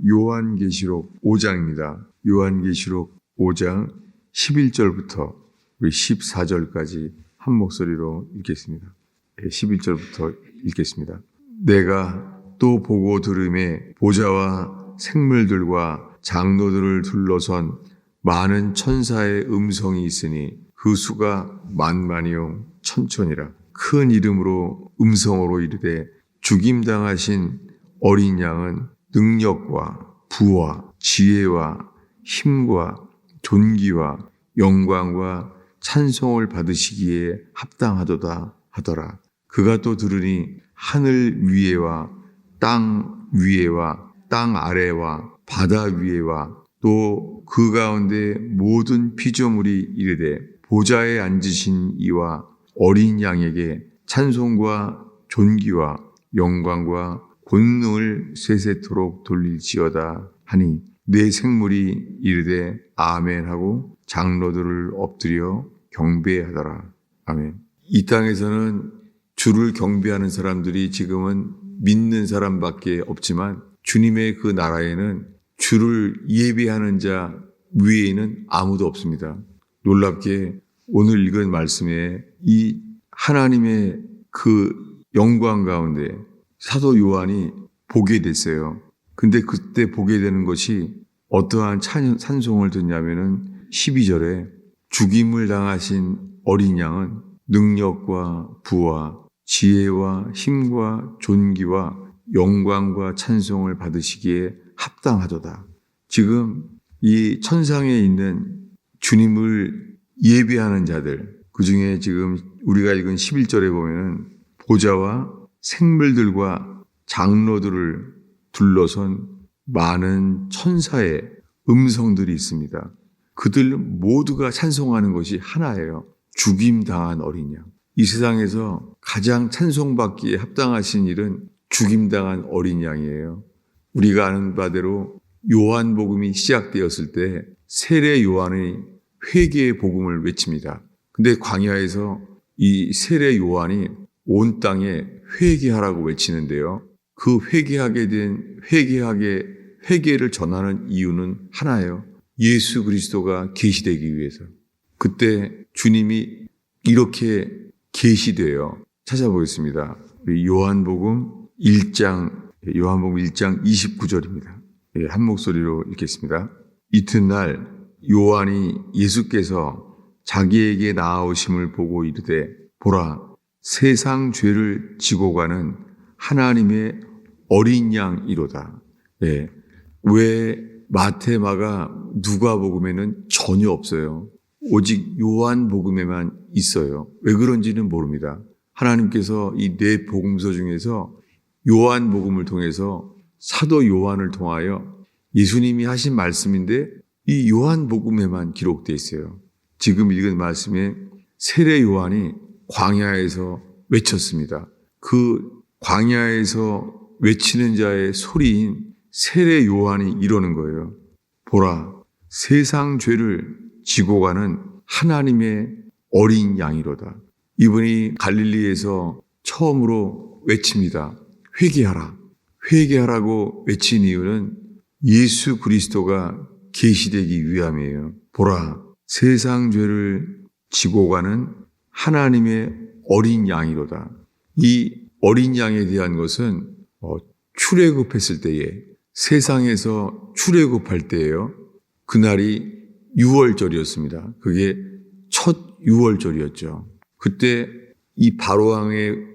요한계시록 5장입니다. 요한계시록 5장 11절부터 14절까지 한 목소리로 읽겠습니다. 11절부터 읽겠습니다. 내가 또 보고 들음에 보좌와 생물들과 장로들을 둘러선 많은 천사의 음성이 있으니 그 수가 만만이요 천천이라. 큰 이름으로 음성으로 이르되 죽임당하신 어린 양은 능력과 부와 지혜와 힘과 존귀와 영광과 찬송을 받으시기에 합당하도다 하더라. 그가 또 들으니 하늘 위에와 땅 위에와 땅 아래와 바다 위에와 또 그 가운데 모든 피조물이 이르되 보좌에 앉으신 이와 어린 양에게 찬송과 존귀와 영광과 권능을 세세토록 돌릴지어다 하니 네 생물이 이르되 아멘 하고 장로들을 엎드려 경배하더라. 아멘. 이 땅에서는 주를 경배하는 사람들이 지금은 믿는 사람밖에 없지만 주님의 그 나라에는 주를 예배하는 자 위에는 아무도 없습니다. 놀랍게 오늘 읽은 말씀에 이 하나님의 그 영광 가운데 사도 요한이 보게 됐어요. 근데 그때 보게 되는 것이 어떠한 찬송을 듣냐면은 12절에 죽임을 당하신 어린 양은 능력과 부와 지혜와 힘과 존귀와 영광과 찬송을 받으시기에 합당하도다. 지금 이 천상에 있는 주님을 예배하는 자들, 그 중에 지금 우리가 읽은 11절에 보면은 보좌와 생물들과 장로들을 둘러선 많은 천사의 음성들이 있습니다. 그들 모두가 찬송하는 것이 하나예요. 죽임당한 어린 양. 이 세상에서 가장 찬송받기에 합당하신 일은 죽임당한 어린 양이에요. 우리가 아는 바대로 요한복음이 시작되었을 때 세례 요한이 회개의 복음을 외칩니다. 근데 광야에서 이 세례 요한이 온 땅에 회개하라고 외치는데요. 그 회개를 전하는 이유는 하나예요. 예수 그리스도가 계시되기 위해서. 그때 주님이 이렇게 계시되어 찾아보겠습니다. 요한복음 1장 29절입니다. 한 목소리로 읽겠습니다. 이튿날 요한이 예수께서 자기에게 나아오심을 보고 이르되 보라 세상 죄를 지고 가는 하나님의 어린 양이로다. 왜 마태, 마가, 누가복음에는 전혀 없어요. 오직 요한복음에만 있어요. 왜 그런지는 모릅니다. 하나님께서 이 네 복음서 중에서 요한복음을 통해서 사도 요한을 통하여 예수님이 하신 말씀인데 이 요한복음에만 기록되어 있어요. 지금 읽은 말씀에 세례 요한이 광야에서 외쳤습니다. 그 광야에서 외치는 자의 소리인 세례 요한이 이러는 거예요. 보라, 세상 죄를 지고 가는 하나님의 어린 양이로다. 이분이 갈릴리에서 처음으로 외칩니다. 회개하라. 회개하라고 외친 이유는 예수 그리스도가 계시되기 위함이에요. 보라, 세상 죄를 지고 가는 하나님의 어린 양이로다. 이 어린 양에 대한 것은 출애굽했을 때에 세상에서 출애굽할 때예요. 그날이 6월절이었습니다. 그게 첫 6월절이었죠. 그때 이 바로왕은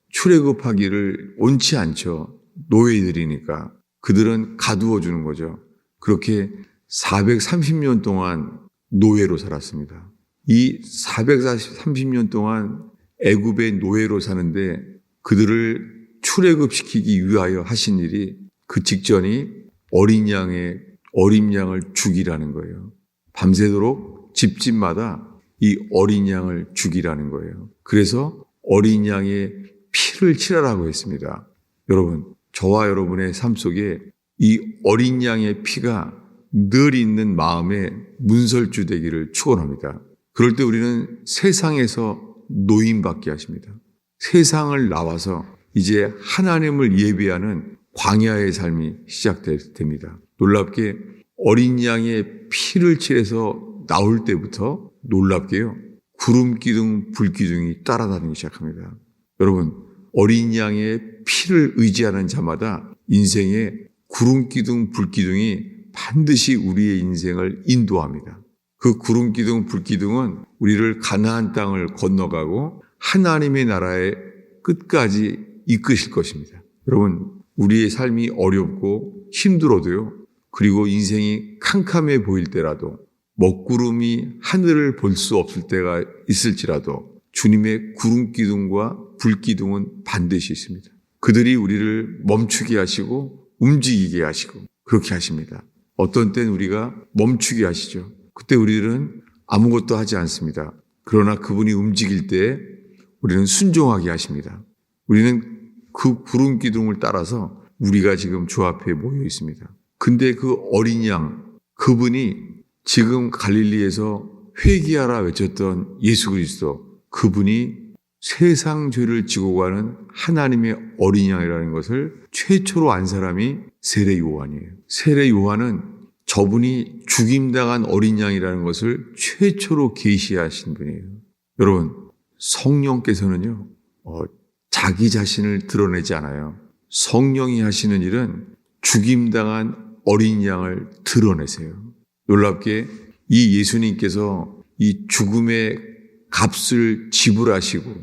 출애굽하기를 원치 않죠. 노예들이니까. 그들은 가두어 주는 거죠. 그렇게 430년 동안 노예로 살았습니다. 이 430년 동안 애굽의 노예로 사는데 그들을 출애굽시키기 위하여 하신 일이 그 직전이 어린 양을 죽이라는 거예요. 밤새도록 집집마다 이 어린 양을 죽이라는 거예요. 그래서 어린 양의 피를 칠하라고 했습니다. 여러분, 저와 여러분의 삶 속에 이 어린 양의 피가 늘 있는 마음에 문설주 되기를 축원합니다. 그럴 때 우리는 세상에서 노임받게 하십니다. 세상을 나와서 이제 하나님을 예배하는 광야의 삶이 시작됩니다. 놀랍게 어린 양의 피를 칠해서 나올 때부터 놀랍게요. 구름 기둥, 불 기둥이 따라다니기 시작합니다. 여러분, 어린 양의 피를 의지하는 자마다 인생에 구름 기둥, 불 기둥이 반드시 우리의 인생을 인도합니다. 그 구름 기둥, 불 기둥은 우리를 가나안 땅을 건너가고 하나님의 나라의 끝까지 이끄실 것입니다. 여러분, 우리의 삶이 어렵고 힘들어도요. 그리고 인생이 캄캄해 보일 때라도 먹구름이 하늘을 볼 수 없을 때가 있을지라도 주님의 구름 기둥과 불 기둥은 반드시 있습니다. 그들이 우리를 멈추게 하시고 움직이게 하시고 그렇게 하십니다. 어떤 때는 우리가 멈추게 하시죠. 그때 우리들은 아무것도 하지 않습니다. 그러나 그분이 움직일 때 우리는 순종하게 하십니다. 우리는 그 구름 기둥을 따라서 우리가 지금 주 앞에 모여 있습니다. 근데 그 어린 양, 그분이 지금 갈릴리에서 회개하라 외쳤던 예수 그리스도, 그분이 세상 죄를 지고 가는 하나님의 어린 양이라는 것을 최초로 안 사람이 세례 요한이에요. 세례 요한은 저분이 죽임당한 어린 양이라는 것을 최초로 계시하신 분이에요. 여러분, 성령께서는요, 자기 자신을 드러내지 않아요. 성령이 하시는 일은 죽임당한 어린 양을 드러내세요. 놀랍게 이 예수님께서 이 죽음의 값을 지불하시고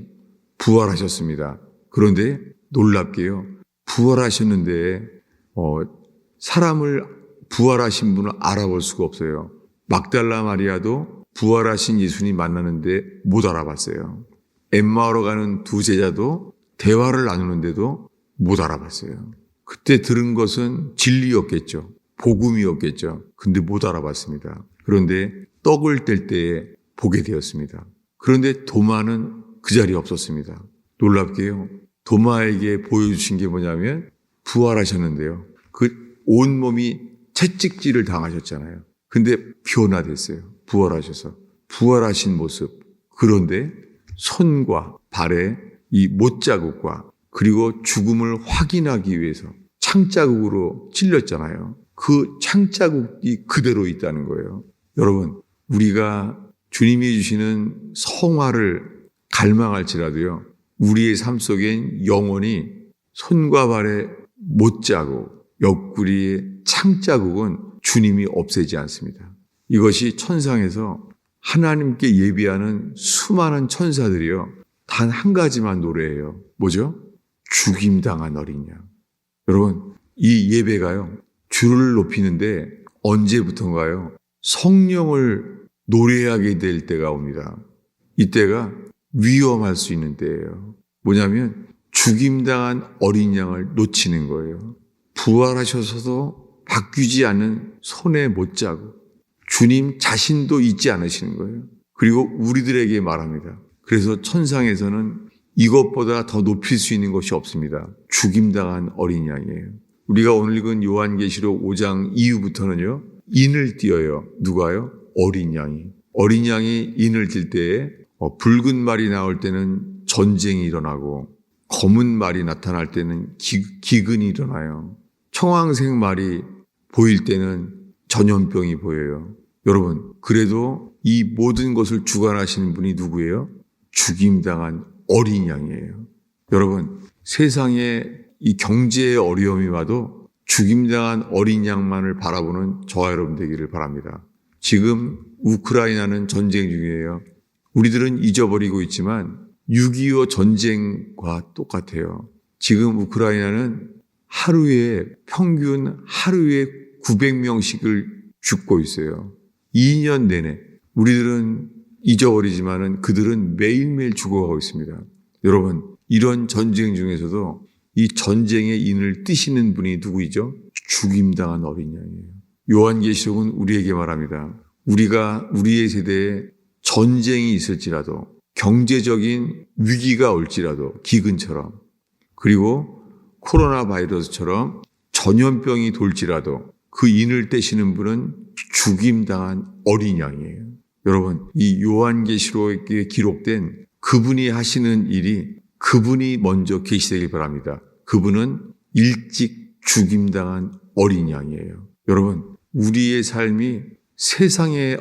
부활하셨습니다. 그런데 놀랍게요. 부활하셨는데 사람을 부활하신 분을 알아볼 수가 없어요. 막달라 마리아도 부활하신 예수님 만나는데 못 알아봤어요. 엠마오로 가는 두 제자도 대화를 나누는데도 못 알아봤어요. 그때 들은 것은 진리였겠죠. 복음이었겠죠. 근데 못 알아봤습니다. 그런데 떡을 뗄 때에 보게 되었습니다. 그런데 도마는 그 자리에 없었습니다. 놀랍게요. 도마에게 보여주신 게 뭐냐면 부활하셨는데요. 그 온몸이 채찍질을 당하셨잖아요. 근데 변화됐어요. 부활하셔서. 부활하신 모습. 그런데 손과 발에 이 못자국과 그리고 죽음을 확인하기 위해서 창자국으로 찔렸잖아요. 그 창자국이 그대로 있다는 거예요. 여러분, 우리가 주님이 주시는 성화를 갈망할지라도요, 우리의 삶 속엔 영원히 손과 발의 못자국, 옆구리의 창자국은 주님이 없애지 않습니다. 이것이 천상에서 하나님께 예비하는 수많은 천사들이요, 단 한 가지만 노래해요. 뭐죠? 죽임당한 어린 양. 여러분, 이 예배가요, 주를 높이는데 언제부턴가요? 성령을 노래하게 될 때가 옵니다. 이때가 위험할 수 있는 때예요. 뭐냐면 죽임당한 어린 양을 놓치는 거예요. 부활하셔서도 바뀌지 않은 손의 못자국. 주님 자신도 잊지 않으시는 거예요. 그리고 우리들에게 말합니다. 그래서 천상에서는 이것보다 더 높일 수 있는 것이 없습니다. 죽임당한 어린 양이에요. 우리가 오늘 읽은 요한계시록 5장 이후부터는요, 인을 띄어요. 누가요? 어린 양이. 어린 양이 인을 띌 때에 붉은 말이 나올 때는 전쟁이 일어나고 검은 말이 나타날 때는 기근이 일어나요. 청황색 말이 보일 때는 전염병이 보여요. 여러분, 그래도 이 모든 것을 주관하시는 분이 누구예요? 죽임당한 어린 양이에요. 여러분, 세상에 이 경제의 어려움이 와도 죽임당한 어린 양만을 바라보는 저와 여러분 되기를 바랍니다. 지금 우크라이나는 전쟁 중이에요. 우리들은 잊어버리고 있지만 6.25 전쟁과 똑같아요. 지금 우크라이나는 평균 하루에 900명씩을 죽고 있어요. 2년 내내. 우리들은 잊어버리지만은 그들은 매일매일 죽어가고 있습니다. 여러분, 이런 전쟁 중에서도 이 전쟁의 인을 띠시는 분이 누구이죠? 죽임당한 어린 양이에요. 요한계시록은 우리에게 말합니다. 우리가 우리의 세대에 전쟁이 있을지라도, 경제적인 위기가 올지라도, 기근처럼, 그리고 코로나 바이러스처럼 전염병이 돌지라도 그 인을 떼시는 분은 죽임당한 어린 양이에요. 여러분, 이 요한계시록에 기록된 그분이 하시는 일이 그분이 먼저 계시되길 바랍니다. 그분은 일찍 죽임당한 어린 양이에요. 여러분, 우리의 삶이 세상의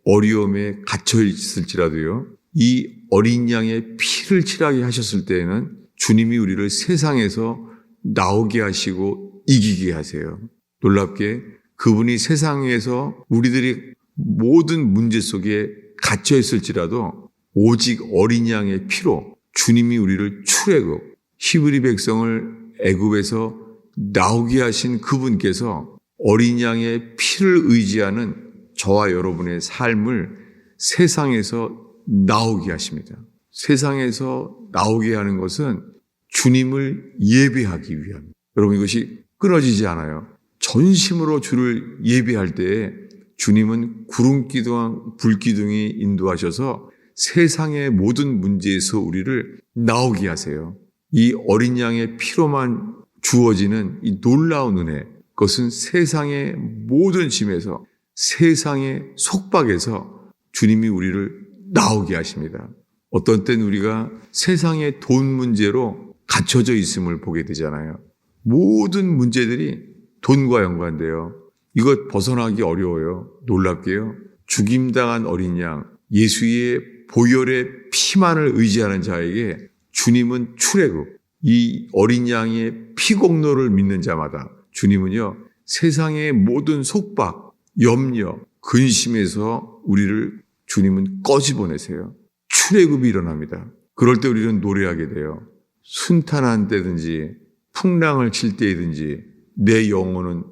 어려움에 갇혀 있을지라도요, 이 어린 양의 피를 치라게 하셨을 때에는 주님이 우리를 세상에서 나오게 하시고 이기게 하세요. 놀랍게 그분이 세상에서 우리들이 모든 문제 속에 갇혀 있을지라도 오직 어린 양의 피로 주님이 우리를 출애굽, 히브리 백성을 애굽에서 나오게 하신 그분께서 어린 양의 피를 의지하는 저와 여러분의 삶을 세상에서 나오게 하십니다. 세상에서 나오게 하는 것은 주님을 예배하기 위함입니다. 여러분, 이것이 끊어지지 않아요. 전심으로 주를 예배할 때에 주님은 구름기둥, 불기둥이 인도하셔서 세상의 모든 문제에서 우리를 나오게 하세요. 이 어린 양의 피로만 주어지는 이 놀라운 은혜, 그것은 세상의 모든 짐에서, 세상의 속박에서 주님이 우리를 나오게 하십니다. 어떤 때는 우리가 세상의 돈 문제로 갇혀져 있음을 보게 되잖아요. 모든 문제들이 돈과 연관돼요. 이것 벗어나기 어려워요. 놀랍게요. 죽임당한 어린 양, 예수의 보혈의 피만을 의지하는 자에게 주님은 출애굽, 이 어린 양의 피공로를 믿는 자마다 주님은요, 세상의 모든 속박, 염려, 근심에서 우리를 주님은 꺼집어내세요. 출애굽이 일어납니다. 그럴 때 우리는 노래하게 돼요. 순탄한 때든지 풍랑을 칠 때이든지 내 영혼은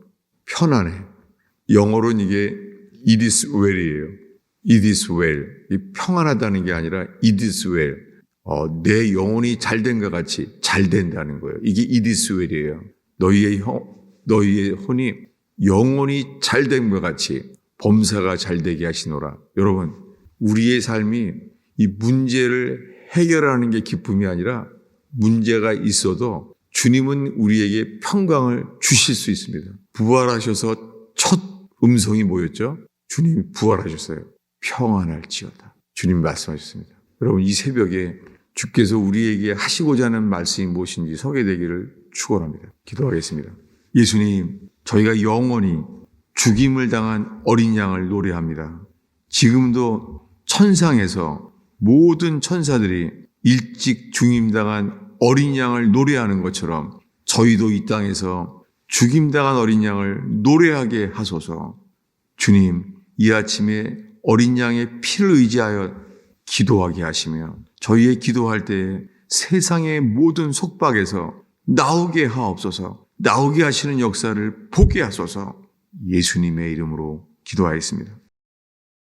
편안해. 영어로는 이게 it is well이에요. it is well. 이 평안하다는 게 아니라 it is well. 내 영혼이 잘된 것 같이 잘 된다는 거예요. 이게 it is well이에요. 너희의 혼이 영혼이 잘된 것 같이 범사가 잘되게 하시노라. 여러분, 우리의 삶이 이 문제를 해결하는 게 기쁨이 아니라 문제가 있어도 주님은 우리에게 평강을 주실 수 있습니다. 부활하셔서 첫 음성이 뭐였죠? 주님이 부활하셨어요. 평안할지어다. 주님 말씀하셨습니다. 여러분, 이 새벽에 주께서 우리에게 하시고자 하는 말씀이 무엇인지 소개되기를 축원합니다. 기도하겠습니다. 예수님, 저희가 영원히 죽임을 당한 어린 양을 노래합니다. 지금도 천상에서 모든 천사들이 일찍 죽임당한 어린 양을 노래하는 것처럼 저희도 이 땅에서 죽임당한 어린 양을 노래하게 하소서. 주님, 이 아침에 어린 양의 피를 의지하여 기도하게 하시며 저희의 기도할 때에 세상의 모든 속박에서 나오게 하옵소서. 나오게 하시는 역사를 보게 하소서. 예수님의 이름으로 기도하였습니다.